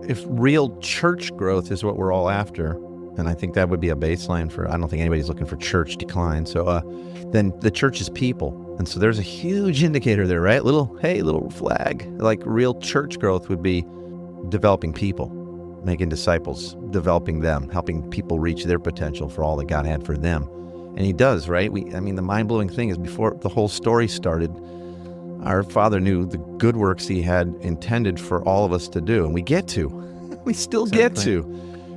if real church growth is what we're all after, and I think that would be a baseline for, I don't think anybody's looking for church decline. So then the church is people. And so there's a huge indicator there, right? Little flag. Like real church growth would be developing people, making disciples, developing them, helping people reach their potential for all that God had for them. And he does, right? The mind-blowing thing is before the whole story started, our Father knew the good works he had intended for all of us to do. And we get to. We still get to.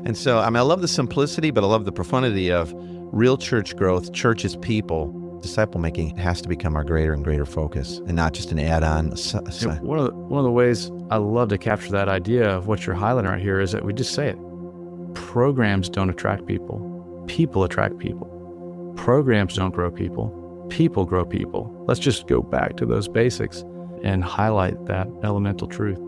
And so, I love the simplicity, but I love the profundity of real church growth, church is people. Disciple making has to become our greater and greater focus and not just an add-on. One of the ways I love to capture that idea of what you're highlighting right here is that we just say it. Programs don't attract people. People attract people. Programs don't grow people. People grow people. Let's just go back to those basics and highlight that elemental truth.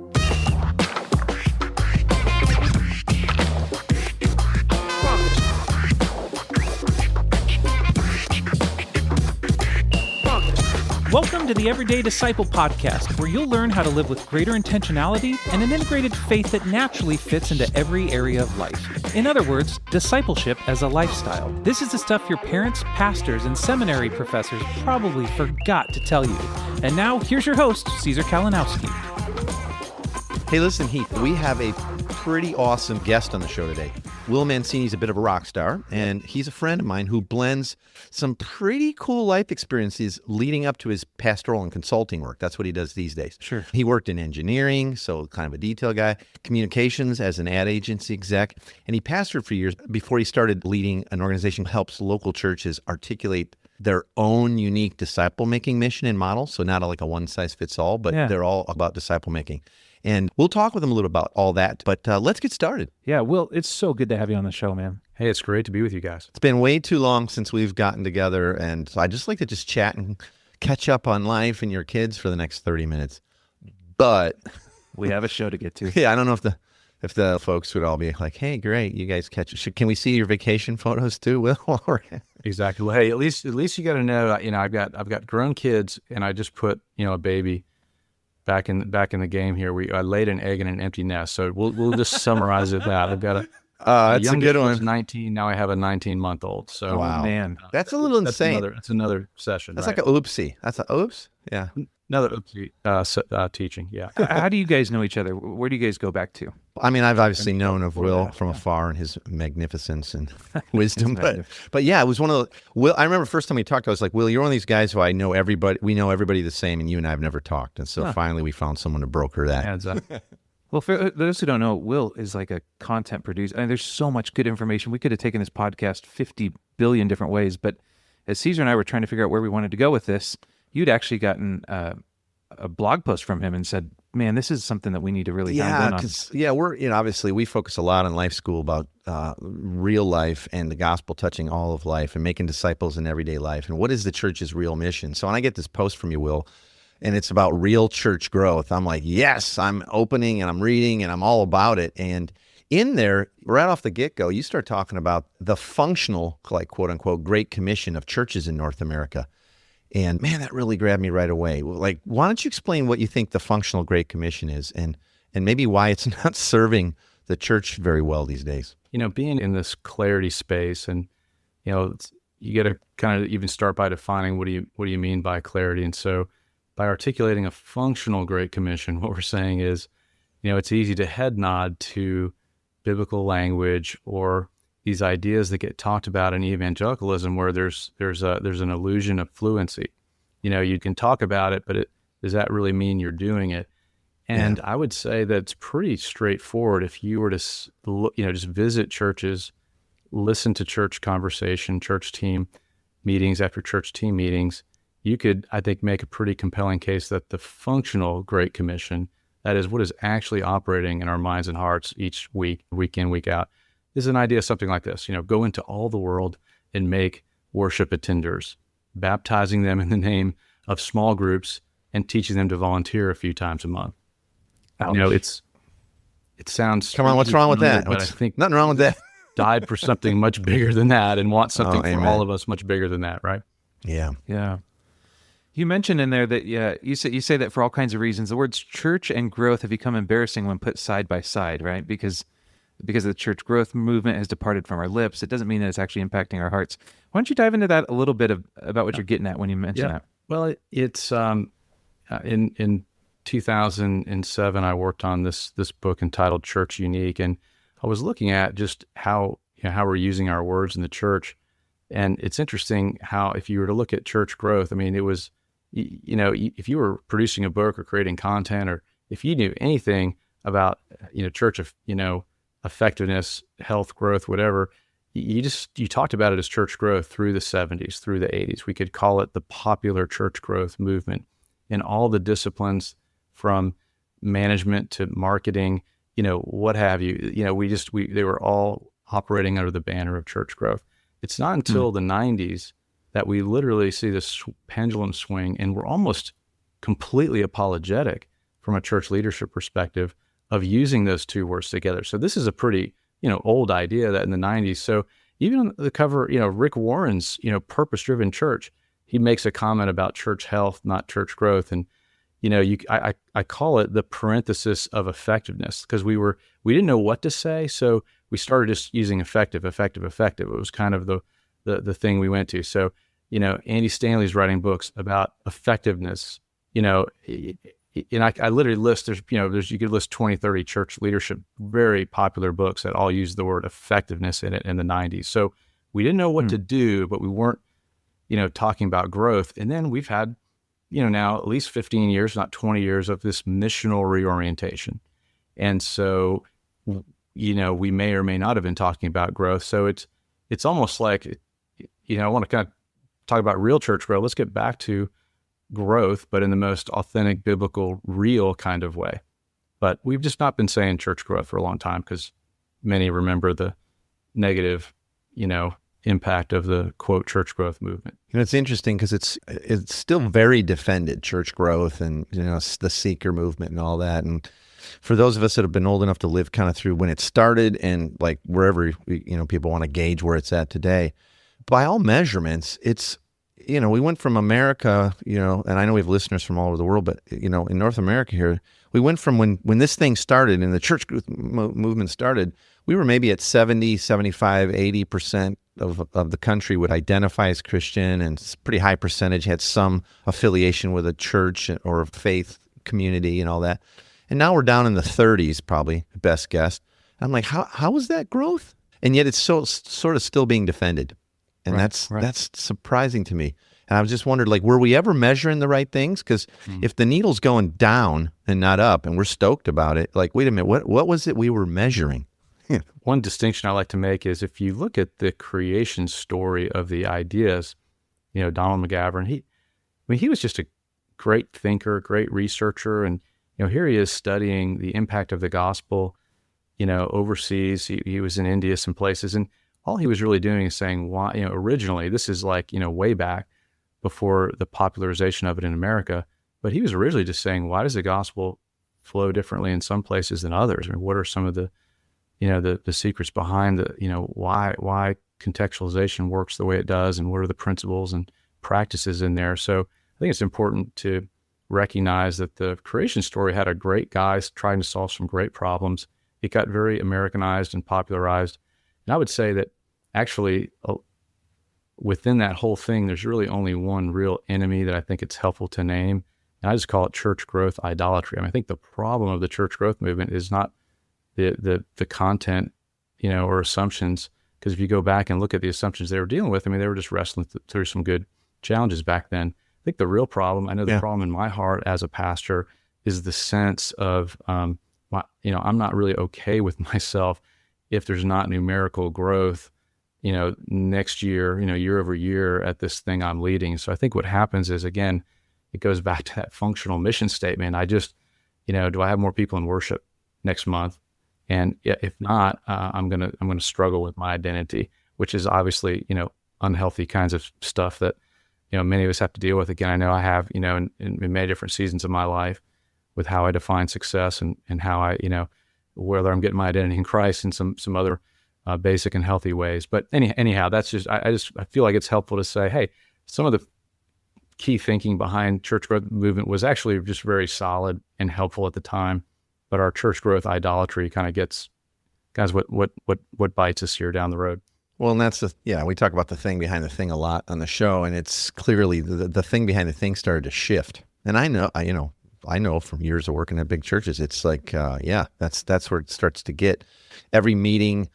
Welcome to the Everyday Disciple Podcast, where you'll learn how to live with greater intentionality and an integrated faith that naturally fits into every area of life. In other words, discipleship as a lifestyle. This is the stuff your parents, pastors, and seminary professors probably forgot to tell you. And now, here's your host, Caesar Kalinowski. Hey, listen, Heath, we have a pretty awesome guest on the show today. Will Mancini is a bit of a rock star, and he's a friend of mine who blends some pretty cool life experiences leading up to his pastoral and consulting work. That's what he does these days. Sure. He worked in engineering, so kind of a detail guy, communications as an ad agency exec, and he pastored for years before he started leading an organization that helps local churches articulate their own unique disciple-making mission and model. So not like a one-size-fits-all, but they're all about disciple-making. And we'll talk with him a little about all that, but let's get started. Yeah, Will, it's so good to have you on the show, man. Hey, it's great to be with you guys. It's been way too long since we've gotten together, and so I just like to just chat and catch up on life and your kids for the next 30 minutes. But we have a show to get to. Yeah, I don't know if the folks would all be like, "Hey, great, you guys can we see your vacation photos too, Will?" Exactly. Well, hey, at least you got to know, I've got grown kids, and I just put a baby back in the game here. I laid an egg in an empty nest, so we'll just summarize it that I've got a that's a good one. 19. Now I have a 19-month-old. So wow, man, that's a little insane. That's another session. That's right? like a oopsie. That's a oops. Yeah, another oopsie teaching. Yeah. How do you guys know each other? Where do you guys go back to? I've obviously known of Will from afar and his magnificence and wisdom, but yeah, it was one of the Will. I remember first time we talked, I was like, Will, you're one of these guys who I know everybody. We know everybody the same, and you and I have never talked, and so finally we found someone to broker that. Adds up. Well, for those who don't know, Will is like a content producer. There's so much good information. We could have taken this podcast 50 billion different ways, but as Caesar and I were trying to figure out where we wanted to go with this, you'd actually gotten a blog post from him and said, man, this is something that we need to really dive in on. We're obviously we focus a lot on Life School about real life and the gospel touching all of life and making disciples in everyday life. And what is the church's real mission? So when I get this post from you, Will, and it's about real church growth, I'm like, yes, I'm opening and I'm reading and I'm all about it. And in there, right off the get-go, you start talking about the functional, like quote unquote, Great Commission of churches in North America. And man, that really grabbed me right away. Like, why don't you explain what you think the functional Great Commission is and maybe why it's not serving the church very well these days? Being in this clarity space, and you got to kind of even start by defining what do you mean by clarity. And so by articulating a functional Great Commission, what we're saying is, it's easy to head nod to biblical language or these ideas that get talked about in evangelicalism, where there's an illusion of fluency. You can talk about it, but does that really mean you're doing it? And I would say that it's pretty straightforward. If you were to just visit churches, listen to church conversation, church team meetings after church team meetings, you could, I think, make a pretty compelling case that the functional Great Commission, that is what is actually operating in our minds and hearts each week in, week out, is an idea something like this. Go into all the world and make worship attenders, baptizing them in the name of small groups and teaching them to volunteer a few times a month. Ouch. It sounds... Come on, what's wrong with that? But I think nothing wrong with that. died for something much bigger than that and want something for amen. all of us much bigger than that, right? Yeah. Yeah. You mentioned in there that you say that for all kinds of reasons, the words church and growth have become embarrassing when put side by side, right? Because the church growth movement has departed from our lips. It doesn't mean that it's actually impacting our hearts. Why don't you dive into that a little bit about what you're getting at when you mention that? Well, it's in 2007, I worked on this book entitled Church Unique, and I was looking at just how we're using our words in the church. And it's interesting how, if you were to look at church growth, I mean, it was, if you were producing a book or creating content, or if you knew anything about, church of, effectiveness, health, growth, whatever, you talked about it as church growth through the 70s, through the 80s. We could call it the popular church growth movement, in all the disciplines from management to marketing, what have you. They were all operating under the banner of church growth. It's not until the 90s that we literally see this pendulum swing, and we're almost completely apologetic from a church leadership perspective of using those two words together. So this is a pretty, old idea that in the 90s. So even on the cover, Rick Warren's, Purpose-Driven Church, he makes a comment about church health, not church growth. And, I call it the parenthesis of effectiveness, because we didn't know what to say. So we started just using effective. It was kind of the thing we went to. So, Andy Stanley's writing books about effectiveness, and I literally list, you could list 20, 30 church leadership, very popular books that all use the word effectiveness in it in the 90s. So we didn't know what to do, but we weren't, talking about growth. And then we've had, now at least 15 years, not 20 years, of this missional reorientation. And so, we may or may not have been talking about growth. So it's almost like, I want to kind of talk about real church growth. Let's get back to growth, but in the most authentic, biblical, real kind of way. But we've just not been saying church growth for a long time, because many remember the negative, impact of the quote church growth movement. It's interesting because it's still very defended, church growth, and the seeker movement and all that. And for those of us that have been old enough to live kind of through when it started, and like wherever people want to gauge where it's at today, by all measurements, it's we went from America, and I know we have listeners from all over the world, but in North America here, we went from when this thing started and the church movement started, we were maybe at 70, 75, 80% of the country would identify as Christian, and it's a pretty high percentage had some affiliation with a church or a faith community and all that. And now we're down in the 30s, probably, best guess. I'm like, how is that growth? And yet it's sort of still being defended. And that's surprising to me. And I was just wondered, were we ever measuring the right things? Because if the needle's going down and not up, and we're stoked about it, wait a minute, what was it we were measuring? One distinction I like to make is, if you look at the creation story of the ideas, Donald McGavran, he was just a great thinker, great researcher. And, here he is studying the impact of the gospel, overseas. He was in India, some places, and all he was really doing is saying, why, originally, this is way back before the popularization of it in America, but he was originally just saying, why does the gospel flow differently in some places than others? I mean, what are some of the, the secrets behind why contextualization works the way it does, and what are the principles and practices in there? So I think it's important to recognize that the creation story had a great guy trying to solve some great problems. It got very Americanized and popularized. And I would say that actually within that whole thing, there's really only one real enemy that I think it's helpful to name. And I just call it church growth idolatry. I mean, I think the problem of the church growth movement is not the content, or assumptions. Because if you go back and look at the assumptions they were dealing with, I mean, they were just wrestling through some good challenges back then. I think the real problem, I know the problem in my heart as a pastor, is the sense of, I'm not really okay with myself if there's not numerical growth, next year, year over year at this thing I'm leading. So I think what happens is, again, it goes back to that functional mission statement. I just, do I have more people in worship next month? And if not, I'm gonna struggle with my identity, which is obviously, unhealthy kinds of stuff that, many of us have to deal with. Again, I know I have, in many different seasons of my life, with how I define success and how I, whether I'm getting my identity in Christ in some other basic and healthy ways. But anyhow, that's just, I feel like it's helpful to say, hey, some of the key thinking behind church growth movement was actually just very solid and helpful at the time. But our church growth idolatry kind of gets, guys, what bites us here down the road. Well, and that's we talk about the thing behind the thing a lot on the show, and it's clearly the thing behind the thing started to shift. And I know from years of working at big churches, it's like, that's where it starts to get. Every meeting,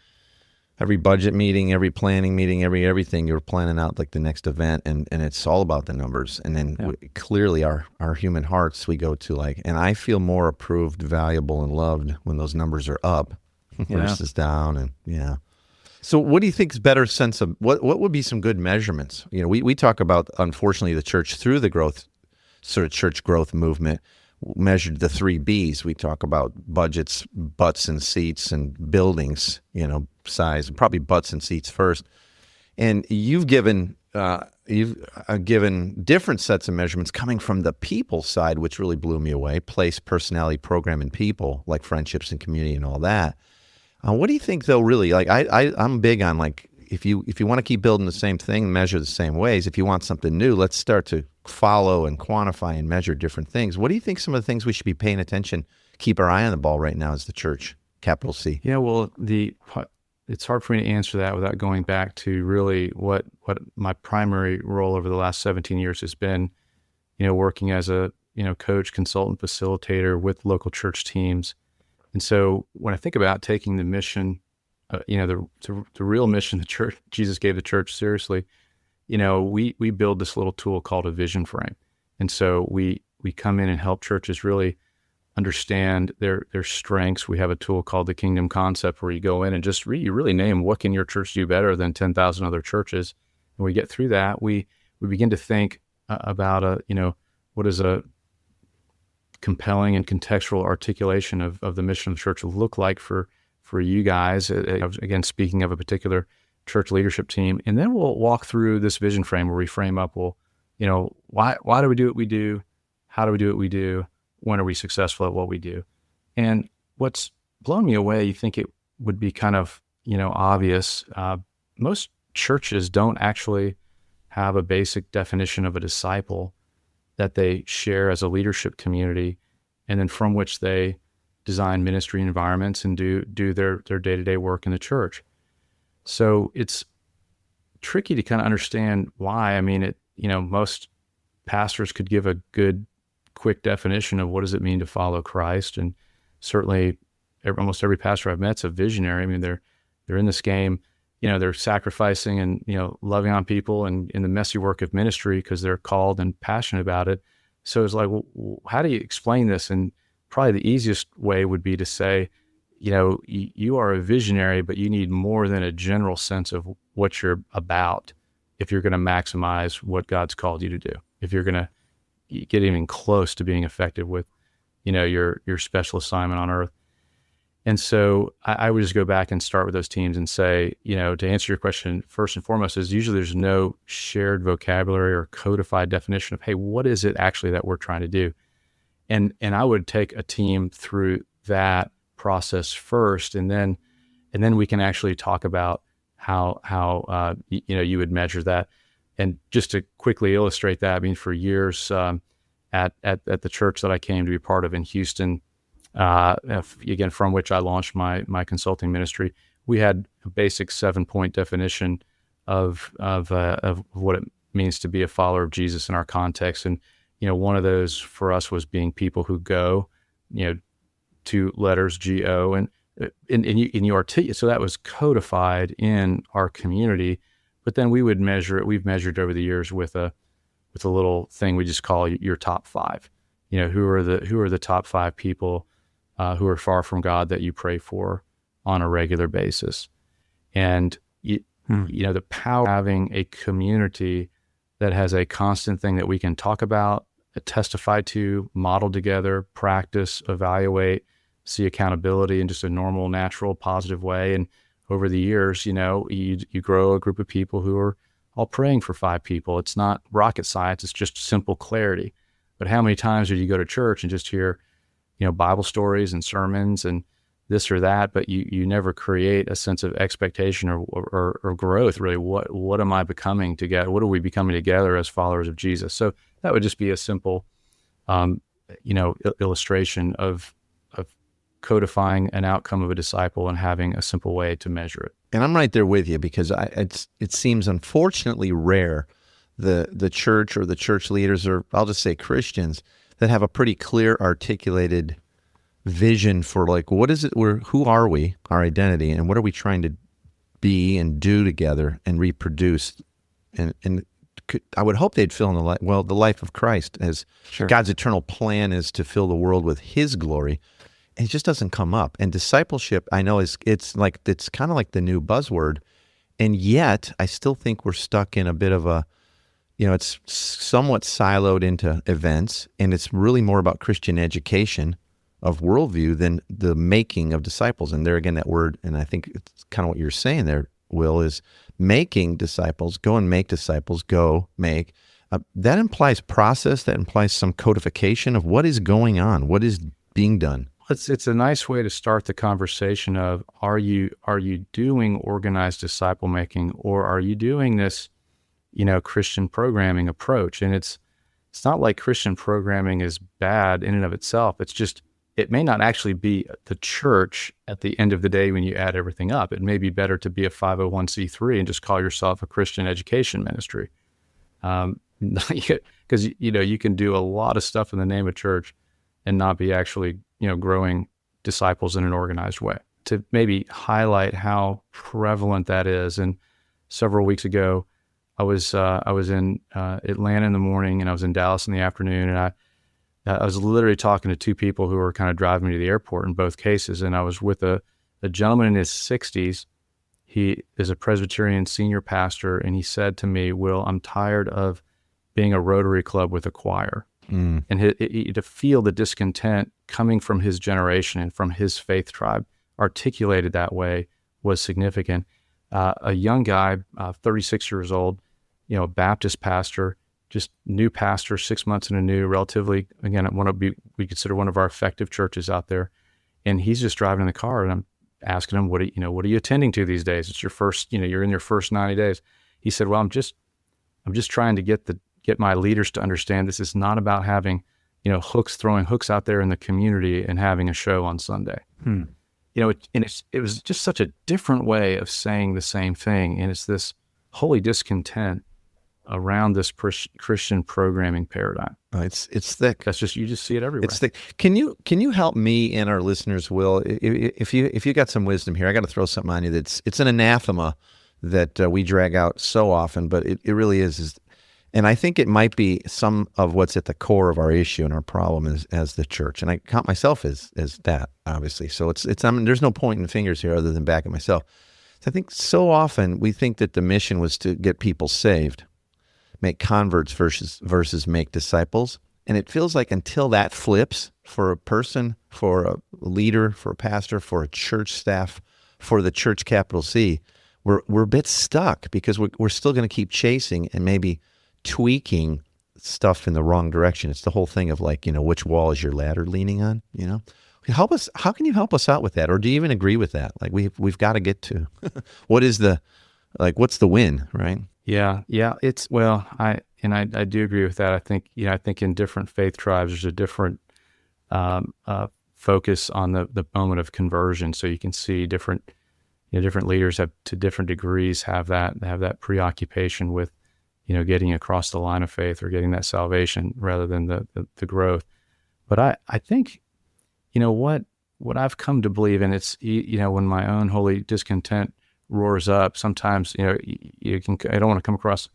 every budget meeting, every planning meeting, everything, you're planning out like the next event, and it's all about the numbers. And then clearly our human hearts, we go to like, and I feel more approved, valuable, and loved when those numbers are up versus down. And so what do you think is better sense of, what would be some good measurements? We talk about, unfortunately, the church through the growth, sort of church growth movement, measured the 3 B's. We talk about budgets, butts and seats, and buildings, size, probably butts and seats first. And you've given different sets of measurements coming from the people side, which really blew me away: place, personality, program, and people, like friendships and community and all that. What do you think, though? Really, like I'm big on, like, if you want to keep building the same thing, measure the same ways. If you want something new, let's start to follow and quantify and measure different things. What do you think some of the things we should be paying attention, keep our eye on the ball right now as the church, capital C? Yeah, well, it's hard for me to answer that without going back to really what my primary role over the last 17 years has been, working as a, coach, consultant, facilitator with local church teams. And so when I think about taking the mission, the real mission the church, Jesus gave the church seriously, we build this little tool called a vision frame. And so we come in and help churches really understand their strengths. We have a tool called the Kingdom Concept, where you go in and just you really name what can your church do better than 10,000 other churches. And we get through that. We begin to think about what is a compelling and contextual articulation of the mission of the church look like for you guys. Again, speaking of a particular church leadership team. And then we'll walk through this vision frame where we frame up, why do we do what we do? How do we do what we do? When are we successful at what we do? And what's blown me away, you think it would be kind of, obvious. Most churches don't actually have a basic definition of a disciple that they share as a leadership community, and then from which they design ministry environments and do their day-to-day work in the church. So it's tricky to kind of understand why. I mean, most pastors could give a good, quick definition of what does it mean to follow Christ. And certainly almost every pastor I've met's a visionary. I mean, they're in this game, they're sacrificing and, loving on people and in the messy work of ministry because they're called and passionate about it. So it's like, well, how do you explain this? And probably the easiest way would be to say, you are a visionary, but you need more than a general sense of what you're about if you're going to maximize what God's called you to do. If you're going to get even close to being effective with, your special assignment on earth. And so I would just go back and start with those teams and say, to answer your question, first and foremost is usually there's no shared vocabulary or codified definition of, hey, what is it actually that we're trying to do? And I would take a team through that process first, and then we can actually talk about how you would measure that. And just to quickly illustrate that, I mean, for years at the church that I came to be part of in Houston, again, from which I launched my consulting ministry, we had a basic 7-point definition of what it means to be a follower of Jesus in our context. And one of those for us was being people who go, 2 letters, G-O, and you articulate. So that was codified in our community. But then we would measure it. We've measured over the years with a little thing we just call your top 5. Who are the top 5 people who are far from God that you pray for on a regular basis. And the power of having a community that has a constant thing that we can talk about, testify to, model together, practice, evaluate, see accountability in just a normal, natural, positive way. And over the years, you grow a group of people who are all praying for 5 people. It's not rocket science. It's just simple clarity. But how many times did you go to church and just hear, Bible stories and sermons and, this or that, but you never create a sense of expectation or growth. Really, what am I becoming together? What are we becoming together as followers of Jesus? So that would just be a simple, illustration of codifying an outcome of a disciple and having a simple way to measure it. And I'm right there with you, because it seems unfortunately rare the church or the church leaders, or I'll just say Christians, that have a pretty clear articulated vision for like, what is it, who are we, our identity, and what are we trying to be and do together and reproduce. And I would hope they'd fill in the life of Christ, as Sure. God's eternal plan is to fill the world with His glory. And it just doesn't come up. And discipleship, I know, it's kind of like the new buzzword, and yet I still think we're stuck in a bit of a, it's somewhat siloed into events, and it's really more about Christian education of worldview than the making of disciples. And there again, that word, and I think it's kind of what you're saying there, Will, is making disciples. Go and make disciples. Go make. That implies process. That implies some codification of what is going on, what is being done. It's a nice way to start the conversation of, are you doing organized disciple making, or are you doing this, Christian programming approach? And it's not like Christian programming is bad in and of itself. It's just, it may not actually be the church at the end of the day when you add everything up. It may be better to be a 501c3 and just call yourself a Christian education ministry. Because, you can do a lot of stuff in the name of church and not be actually, growing disciples in an organized way. To maybe highlight how prevalent that is. And several weeks ago, I was in Atlanta in the morning, and I was in Dallas in the afternoon, and I was literally talking to two people who were kind of driving me to the airport in both cases. And I was with a gentleman in his 60s. He is a Presbyterian senior pastor, and he said to me, "Will, I'm tired of being a Rotary Club with a choir." And to feel the discontent coming from his generation and from his faith tribe articulated that way was significant. A young guy, 36 years old, Baptist pastor, just new pastor, 6 months in a new, relatively, again, we consider one of our effective churches out there. And he's just driving in the car, and I'm asking him, what are you attending to these days? It's your first, you're in your first 90 days. He said, "Well, I'm just trying to get my leaders to understand this is not about having, throwing hooks out there in the community and having a show on Sunday." It was just such a different way of saying the same thing. And it's this holy discontent around this Christian programming paradigm. It's thick. You just see it everywhere. It's thick. Can you help me and our listeners, Will? If you got some wisdom here, I got to throw something on you. It's an anathema that we drag out so often, but it really is. And I think it might be some of what's at the core of our issue and our problem as the church. And I count myself as that, obviously. So there's no pointing fingers here other than back at myself. So I think so often we think that the mission was to get people saved, make converts versus make disciples. And it feels like until that flips for a person, for a leader, for a pastor, for a church staff, for the church capital C, we're a bit stuck, because we're still going to keep chasing and maybe tweaking stuff in the wrong direction. It's the whole thing of like, which wall is your ladder leaning on? Help us. How can you help us out with that? Or do you even agree with that? Like we've got to get to what's the win, right? Yeah. I do agree with that. I think in different faith tribes, there's a different focus on the moment of conversion. So you can see different leaders have to different degrees have that preoccupation with, getting across the line of faith or getting that salvation rather than the growth. But I think, what I've come to believe, and it's, when my own holy discontent roars up, sometimes, I don't want to come across,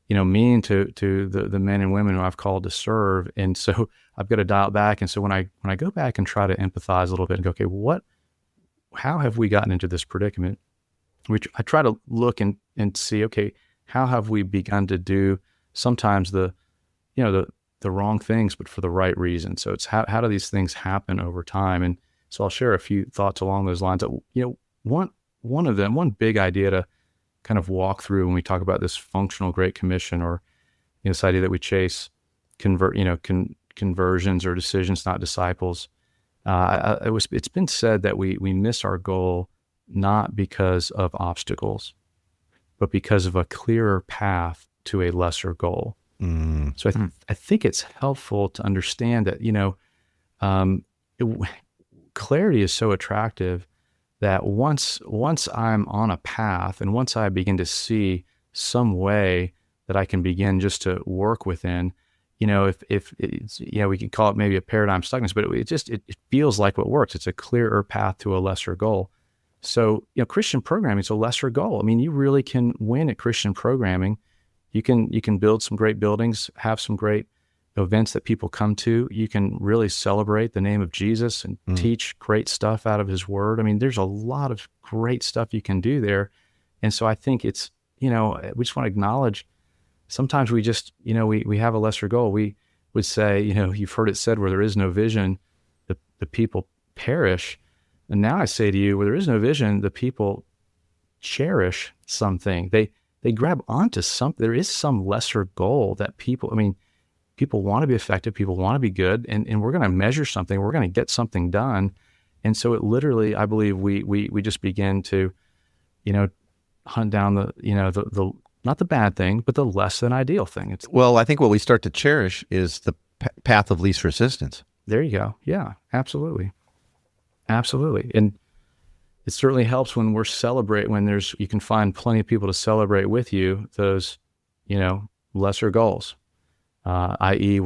mean to the men and women who I've called to serve. And so I've got to dial back. And so when I go back and try to empathize a little bit and go, okay, how have we gotten into this predicament? I try to look and see, okay, how have we begun to do sometimes the wrong things, but for the right reason? So it's how do these things happen over time? And so I'll share a few thoughts along those lines. One of them, one big idea to kind of walk through when we talk about this functional Great Commission, or this idea that we chase conversions or decisions, not disciples. It's been said that we miss our goal not because of obstacles, but because of a clearer path to a lesser goal. So I think it's helpful to understand that, clarity is so attractive that once I'm on a path and once I begin to see some way that I can begin just to work within, if it's, we can call it maybe a paradigm stuckness, but it feels like what works. It's a clearer path to a lesser goal. So, Christian programming is a lesser goal. I mean, you really can win at Christian programming. You can build some great buildings, have some great events that people come to. You can really celebrate the name of Jesus and teach great stuff out of his word. I mean, there's a lot of great stuff you can do there. And so I think it's, we just want to acknowledge sometimes we just, we have a lesser goal. We would say, you've heard it said, where there is no vision, the people perish. And now I say to you, where there is no vision, the people cherish something. They grab onto something. There is some lesser goal that people want to be effective. People want to be good. And we're going to measure something. We're going to get something done. And so it literally, I believe we just begin to, hunt down the not the bad thing, but the less than ideal thing. Well, I think what we start to cherish is the path of least resistance. There you go. Yeah, absolutely. Absolutely. And it certainly helps when you can find plenty of people to celebrate with you those, lesser goals. I.e.,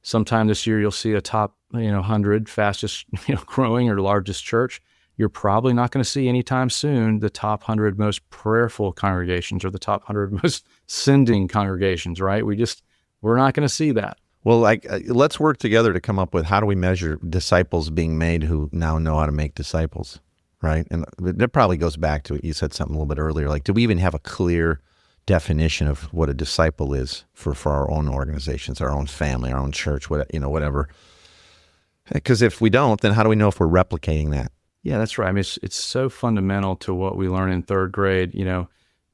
sometime this year you'll see a top, 100 fastest, growing or largest church. You're probably not going to see anytime soon the top 100 most prayerful congregations or the top 100 most sending congregations, right? We're not going to see that. Well, let's work together to come up with how do we measure disciples being made who now know how to make disciples, right? And that probably goes back to what you said something a little bit earlier. Like, do we even have a clear definition of what a disciple is for our own organizations, our own family, our own church, whatever? Because if we don't, then how do we know if we're replicating that? Yeah, that's right. I mean, it's so fundamental to what we learn in third grade.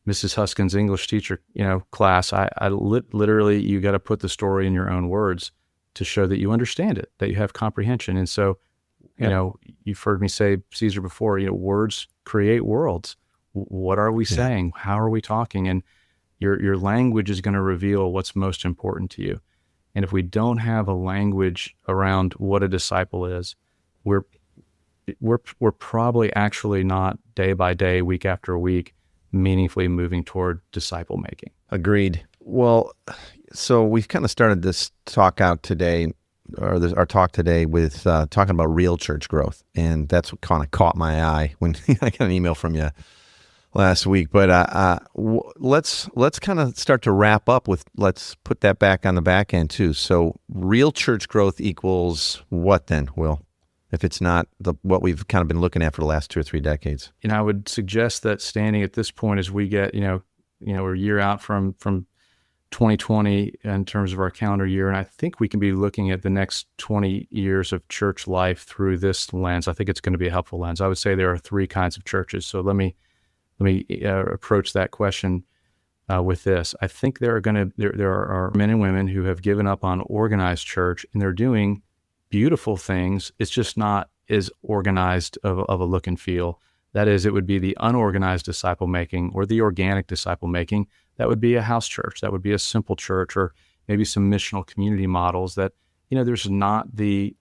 Mrs. Huskin's English teacher, class. I literally, you got to put the story in your own words to show that you understand it, that you have comprehension. And so, you've heard me say, Caesar, before. Words create worlds. What are we saying? How are we talking? And your language is going to reveal what's most important to you. And if we don't have a language around what a disciple is, we're probably actually not day by day, week after week, meaningfully moving toward disciple making. Agreed. Well, so we've kind of started this talk out today, our talk today with talking about real church growth. And that's what kind of caught my eye when I got an email from you last week. But let's kind of start to wrap up with, let's put that back on the back end too. So real church growth equals what then, Will? If it's not what we've kind of been looking at for the last 2 or 3 decades. And I would suggest that standing at this point, as we get, we're a year out from 2020 in terms of our calendar year, and I think we can be looking at the next 20 years of church life through this lens. I think it's going to be a helpful lens. I would say there are 3 kinds of churches. So let me approach that question with this. I think there are men and women who have given up on organized church, and they're doing beautiful things. It's just not as organized of a look and feel. That is, it would be the unorganized disciple making or the organic disciple making. That would be a house church. That would be a simple church, or maybe some missional community models that, there's not the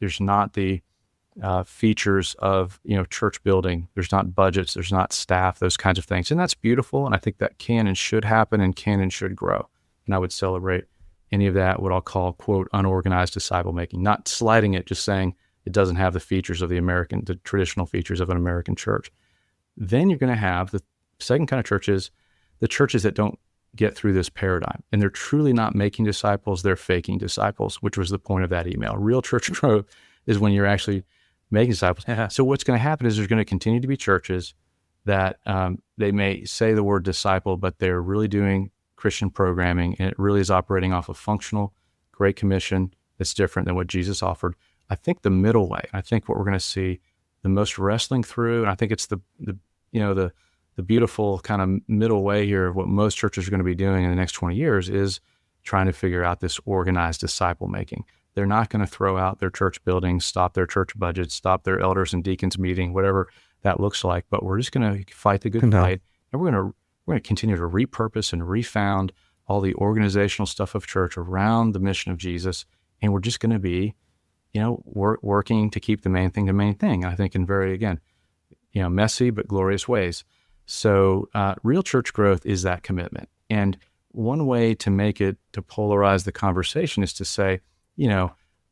features of, church building. There's not budgets, there's not staff, those kinds of things. And that's beautiful. And I think that can and should happen and can and should grow. And I would celebrate any of that, what I'll call, quote, unorganized disciple making, not slighting it, just saying it doesn't have the features of the traditional features of an American church. Then you're going to have the second kind of churches, the churches that don't get through this paradigm. And they're truly not making disciples, they're faking disciples, which was the point of that email. Real church growth is when you're actually making disciples. So what's going to happen is there's going to continue to be churches that they may say the word disciple, but they're really doing Christian programming, and it really is operating off a functional Great Commission that's different than what Jesus offered. I think the middle way, I think what we're going to see the most wrestling through, and I think it's the beautiful kind of middle way here of what most churches are going to be doing in the next 20 years is trying to figure out this organized disciple making. They're not going to throw out their church buildings, stop their church budgets, stop their elders and deacons meeting, whatever that looks like. But we're just going to fight the good fight, and we're going to continue to repurpose and refound all the organizational stuff of church around the mission of Jesus, and we're just going to be, working to keep the main thing the main thing. I think in very, again, messy but glorious ways. So real church growth is that commitment. And one way to make it, to polarize the conversation, is to say,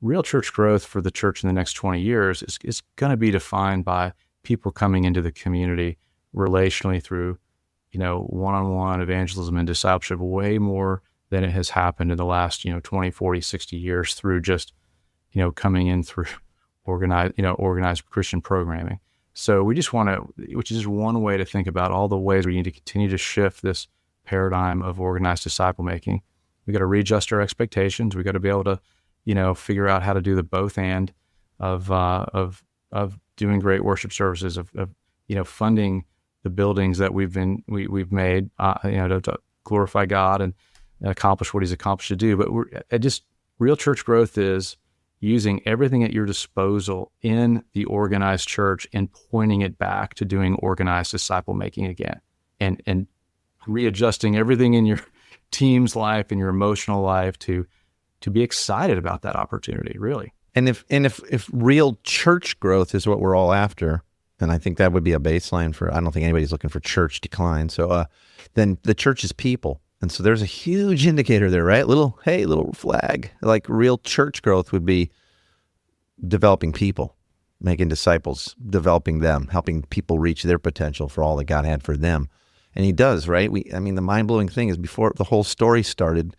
real church growth for the church in the next 20 years is going to be defined by people coming into the community relationally through, one-on-one evangelism and discipleship way more than it has happened in the last, 20, 40, 60 years through just, coming in through organized Christian programming. So we just want to, which is one way to think about all the ways we need to continue to shift this paradigm of organized disciple making. We got to readjust our expectations. We got to be able to, figure out how to do the both and of doing great worship services, of funding the buildings that we've made, to glorify God and accomplish what He's accomplished to do. But real church growth is using everything at your disposal in the organized church and pointing it back to doing organized disciple making again, and readjusting everything in your team's life and your emotional life to be excited about that opportunity, really. And if real church growth is what we're all after, then I think that would be a baseline for, I don't think anybody's looking for church decline. So then the church is people. And so there's a huge indicator there, right? Little flag. Like real church growth would be developing people, making disciples, developing them, helping people reach their potential for all that God had for them. And He does, right? The mind-blowing thing is, before the whole story started,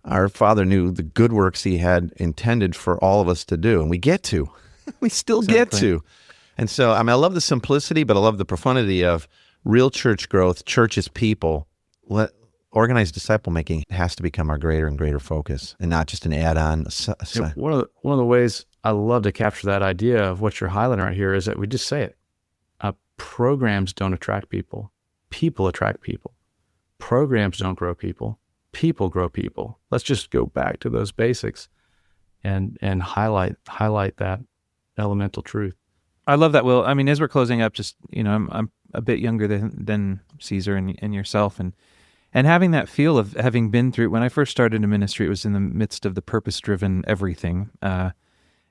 our Father knew the good works He had intended for all of us to do. And we get to. We still get to. And so, I love the simplicity, but I love the profundity of real church growth. Church is people. Organized disciple making has to become our greater and greater focus, and not just an add-on. One of the ways I love to capture that idea of what you're highlighting right here is that we just say it. Programs don't attract people. People attract people. Programs don't grow people. People grow people. Let's just go back to those basics and highlight that elemental truth. I love that, Will. As we're closing up, just, I'm a bit younger than Caesar and yourself, and having that feel of having been through, when I first started in ministry, it was in the midst of the purpose-driven everything,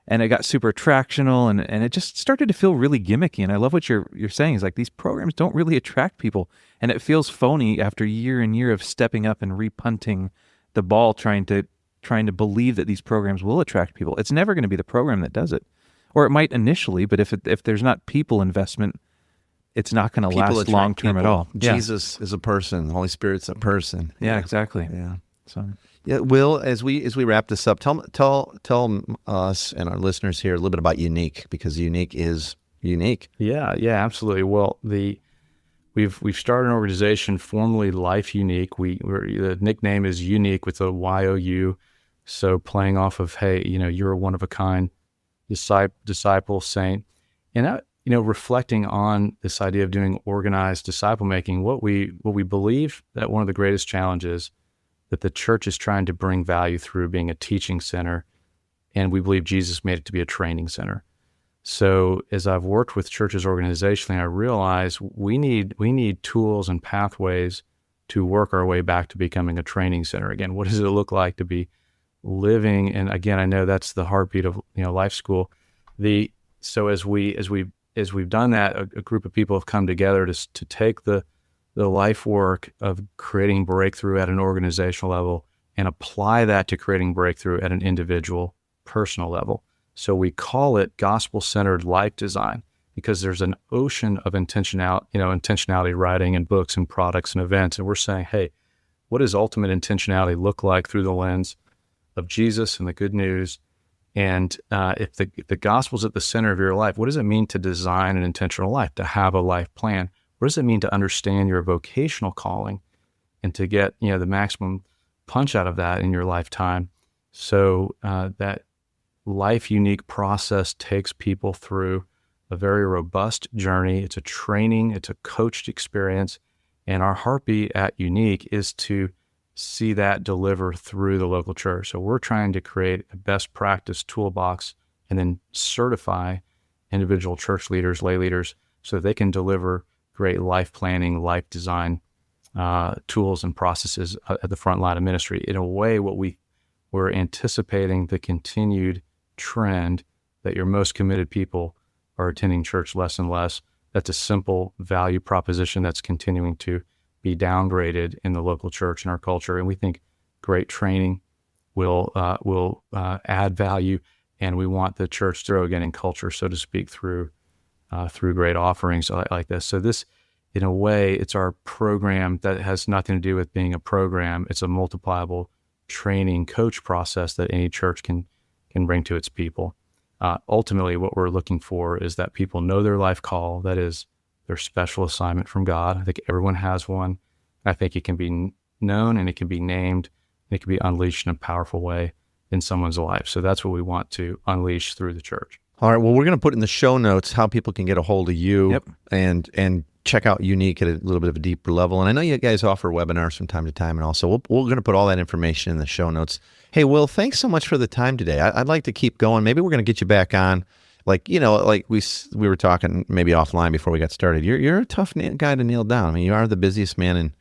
and it got super attractional, and it just started to feel really gimmicky. And I love what you're saying, is like, these programs don't really attract people, and it feels phony after year and year of stepping up and repunting the ball, trying to believe that these programs will attract people. It's never going to be the program that does it, or it might initially, but if there's not people investment, it's not going to last long term at all. Jesus is a person. The Holy Spirit's a person. Yeah, exactly. Yeah. So, Will, as we wrap this up, tell us and our listeners here a little bit about Unique, because Unique is unique. Yeah, absolutely. Well, we've started an organization formerly Life Unique. The nickname is Unique with a YOU, so playing off of, hey, you're a one of a kind disciple saint, and reflecting on this idea of doing organized disciple making, what we believe that one of the greatest challenges that the church is trying to bring value through being a teaching center, and we believe Jesus made it to be a training center. So as I've worked with churches organizationally, I realize we need tools and pathways to work our way back to becoming a training center. Again, what does it look like to be living? And again, I know that's the heartbeat of Life School. So as we've done that, a group of people have come together to take the life work of creating breakthrough at an organizational level and apply that to creating breakthrough at an individual, personal level. So we call it gospel-centered life design, because there's an ocean of intentionality writing and books and products and events. And we're saying, hey, what does ultimate intentionality look like through the lens of Jesus and the good news? And if the gospel's at the center of your life, what does it mean to design an intentional life, to have a life plan? What does it mean to understand your vocational calling and to get the maximum punch out of that in your lifetime? So that Life Unique process takes people through a very robust journey. It's a training, it's a coached experience, and our heartbeat at Unique is to see that deliver through the local church. So we're trying to create a best practice toolbox and then certify individual church leaders, lay leaders, so that they can deliver great life planning, life design tools and processes at the front line of ministry. In a way, we're anticipating the continued trend that your most committed people are attending church less and less. That's a simple value proposition that's continuing to be downgraded in the local church and our culture. And we think great training will add value, and we want the church to grow again in culture, so to speak, through great offerings like this. So this, in a way, it's our program that has nothing to do with being a program. It's a multipliable training coach process that any church can bring to its people. Ultimately, what we're looking for is that people know their life call, that is their special assignment from God. I think everyone has one. I think it can be known and it can be named, and it can be unleashed in a powerful way in someone's life. So that's what we want to unleash through the church. All right. Well, we're going to put in the show notes how people can get a hold of you and check out Unique at a little bit of a deeper level. And I know you guys offer webinars from time to time, and also we're going to put all that information in the show notes. Hey, Will, thanks so much for the time today. I'd like to keep going. Maybe we're going to get you back on. Like we were talking maybe offline before we got started. You're a tough guy to nail down. I mean, you are the busiest man in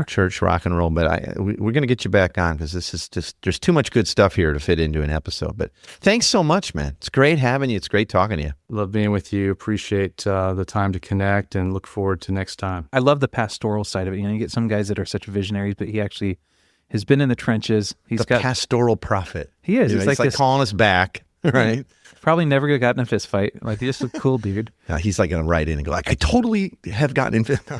church rock and roll, but we're going to get you back on because this is just, there's too much good stuff here to fit into an episode. But thanks so much, man. It's great having you. It's great talking to you. Love being with you. Appreciate the time to connect and look forward to next time. I love the pastoral side of it. You get some guys that are such visionaries, but he actually has been in the trenches. He's the pastoral prophet. He is. He's like calling us back, right? Probably never got in a fist fight. Like, he's just a cool dude. He's like going to write in and go like, I totally have gotten in fist.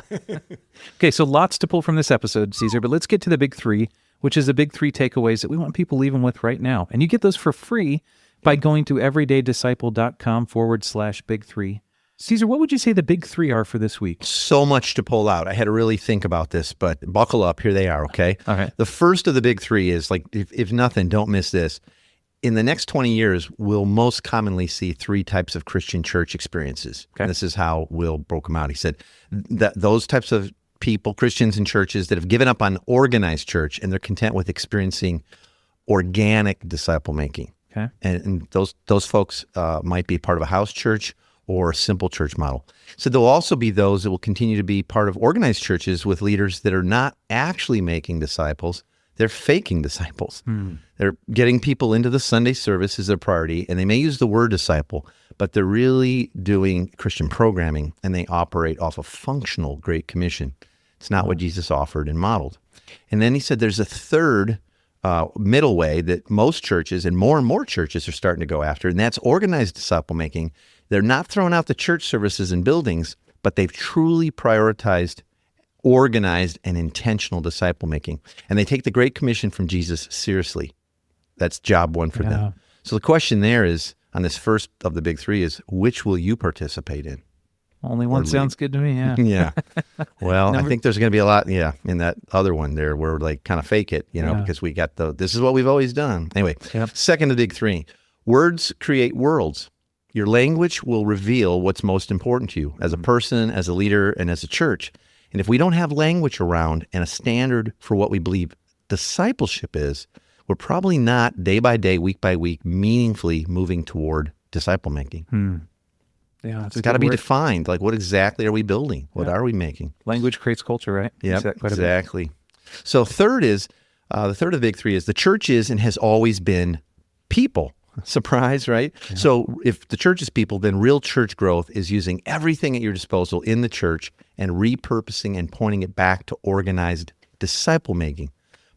Okay, so lots to pull from this episode, Caesar, but let's get to the big three, which is the big three takeaways that we want people leaving with right now. And you get those for free by going to everydaydisciple.com/big3. Caesar, what would you say the big three are for this week? So much to pull out. I had to really think about this, but buckle up. Here they are, okay? All right. The first of the big three is, like, if nothing, don't miss this. In the next 20 years, we'll most commonly see three types of Christian church experiences. Okay. And this is how Will broke them out. He said that those types of people, Christians and churches that have given up on organized church and they're content with experiencing organic disciple making. Okay. And those folks might be part of a house church or a simple church model. So there'll also be those that will continue to be part of organized churches with leaders that are not actually making disciples. They're faking disciples. They're getting people into the Sunday service as their priority, and they may use the word disciple, but they're really doing Christian programming, and they operate off a functional Great Commission. It's not what Jesus offered and modeled. And then he said there's a third middle way that most churches and more churches are starting to go after, and that's organized disciple making. They're not throwing out the church services and buildings, but they've truly prioritized organized and intentional disciple making. And they take the Great Commission from Jesus seriously. That's job one for them. So the question there is, on this first of the big three, is which will you participate in? Only one sounds good to me, yeah. Yeah. Well, I think there's going to be a lot, in that other one there where like kind of fake it, because we got this is what we've always done. Anyway, second of the big three, words create worlds. Your language will reveal what's most important to you as a person, as a leader, and as a church. And if we don't have language around and a standard for what we believe discipleship is, we're probably not day by day, week by week, meaningfully moving toward disciple making. Yeah, it's got to be defined. Like, what exactly are we building? What are we making? Language creates culture, right? Yeah, exactly. So third is, the third of the big three is the church is and has always been people. Surprise, right? Yeah. So if the church is people, then real church growth is using everything at your disposal in the church and repurposing and pointing it back to organized disciple making.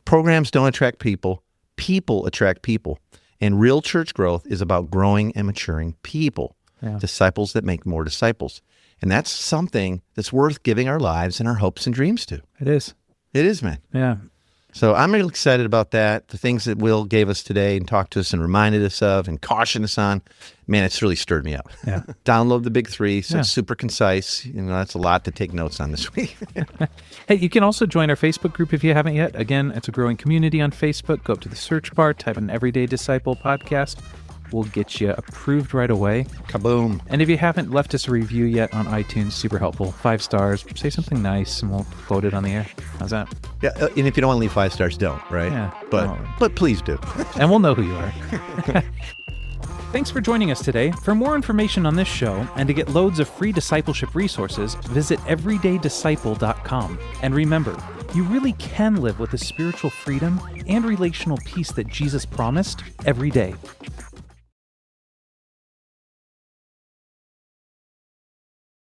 Programs don't attract people. People attract people. And real church growth is about growing and maturing people, disciples that make more disciples. And that's something that's worth giving our lives and our hopes and dreams to. It is. It is, man. Yeah. So I'm really excited about that. The things that Will gave us today and talked to us and reminded us of and cautioned us on, man, it's really stirred me up. Yeah. Download the big three. So it's super concise. That's a lot to take notes on this week. Hey, you can also join our Facebook group if you haven't yet. Again, it's a growing community on Facebook. Go up to the search bar, type in Everyday Disciple Podcast. will get you approved right away. Kaboom. And if you haven't left us a review yet on iTunes, super helpful. 5 stars. Say something nice and we'll quote it on the air. How's that? Yeah, and if you don't want to leave 5 stars, don't, right? Yeah. But please do. And we'll know who you are. Thanks for joining us today. For more information on this show and to get loads of free discipleship resources, visit everydaydisciple.com. And remember, you really can live with the spiritual freedom and relational peace that Jesus promised every day.